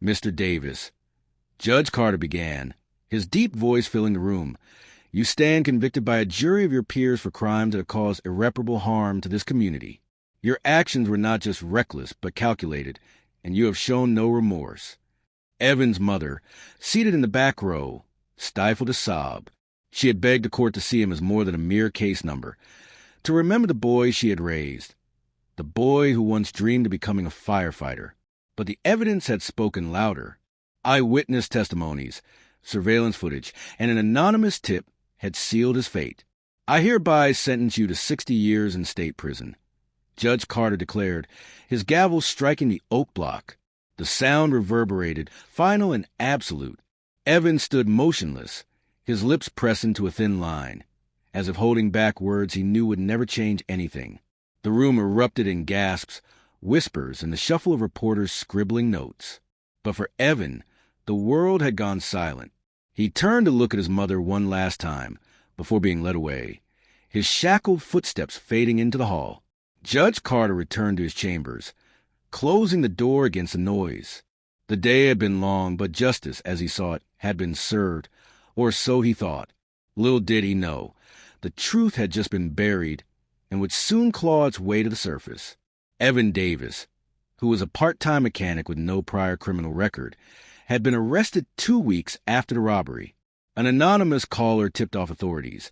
Mr. Davis, Judge Carter began, his deep voice filling the room, you stand convicted by a jury of your peers for crimes that have caused irreparable harm to this community. Your actions were not just reckless, but calculated, and you have shown no remorse. Evan's mother, seated in the back row, stifled a sob. She had begged the court to see him as more than a mere case number, to remember the boy she had raised, the boy who once dreamed of becoming a firefighter. But the evidence had spoken louder. Eyewitness testimonies, surveillance footage, and an anonymous tip had sealed his fate. I hereby sentence you to 60 years in state prison, Judge Carter declared, his gavel striking the oak block. The sound reverberated, final and absolute. Evan stood motionless, his lips pressed into a thin line, as if holding back words he knew would never change anything. The room erupted in gasps, whispers, and the shuffle of reporters scribbling notes. But for Evan, the world had gone silent. He turned to look at his mother one last time, before being led away, his shackled footsteps fading into the hall. Judge Carter returned to his chambers, closing the door against the noise. The day had been long, but justice, as he saw it, had been served, or so he thought. Little did he know, the truth had just been buried and would soon claw its way to the surface. Evan Davis, who was a part-time mechanic with no prior criminal record, had been arrested 2 weeks after the robbery. An anonymous caller tipped off authorities,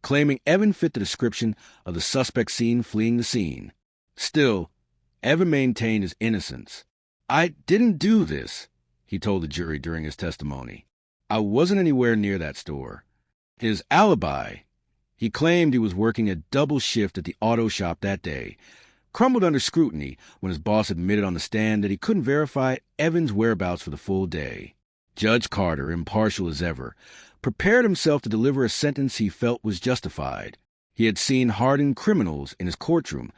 claiming Evan fit the description of the suspect seen fleeing the scene. Still, Evan maintained his innocence. I didn't do this, he told the jury during his testimony. I wasn't anywhere near that store. His alibi, he claimed he was working a double shift at the auto shop that day, crumbled under scrutiny when his boss admitted on the stand that he couldn't verify Evan's whereabouts for the full day. Judge Carter, impartial as ever, prepared himself to deliver a sentence he felt was justified. He had seen hardened criminals in his courtroom,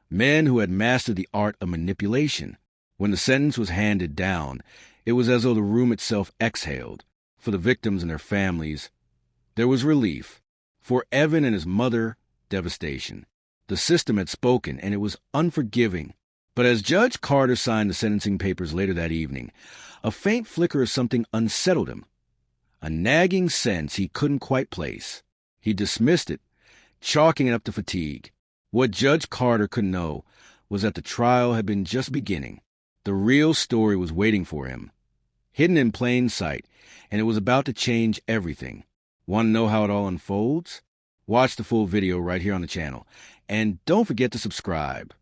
men who had mastered the art of manipulation. When the sentence was handed down, it was as though the room itself exhaled. For the victims and their families, there was relief. For Evan and his mother, devastation. The system had spoken, and it was unforgiving. But as Judge Carter signed the sentencing papers later that evening, a faint flicker of something unsettled him, a nagging sense he couldn't quite place. He dismissed it, chalking it up to fatigue. What Judge Carter could know was that the trial had been just beginning. The real story was waiting for him, hidden in plain sight, and it was about to change everything. Want to know how it all unfolds? Watch the full video right here on the channel, and don't forget to subscribe.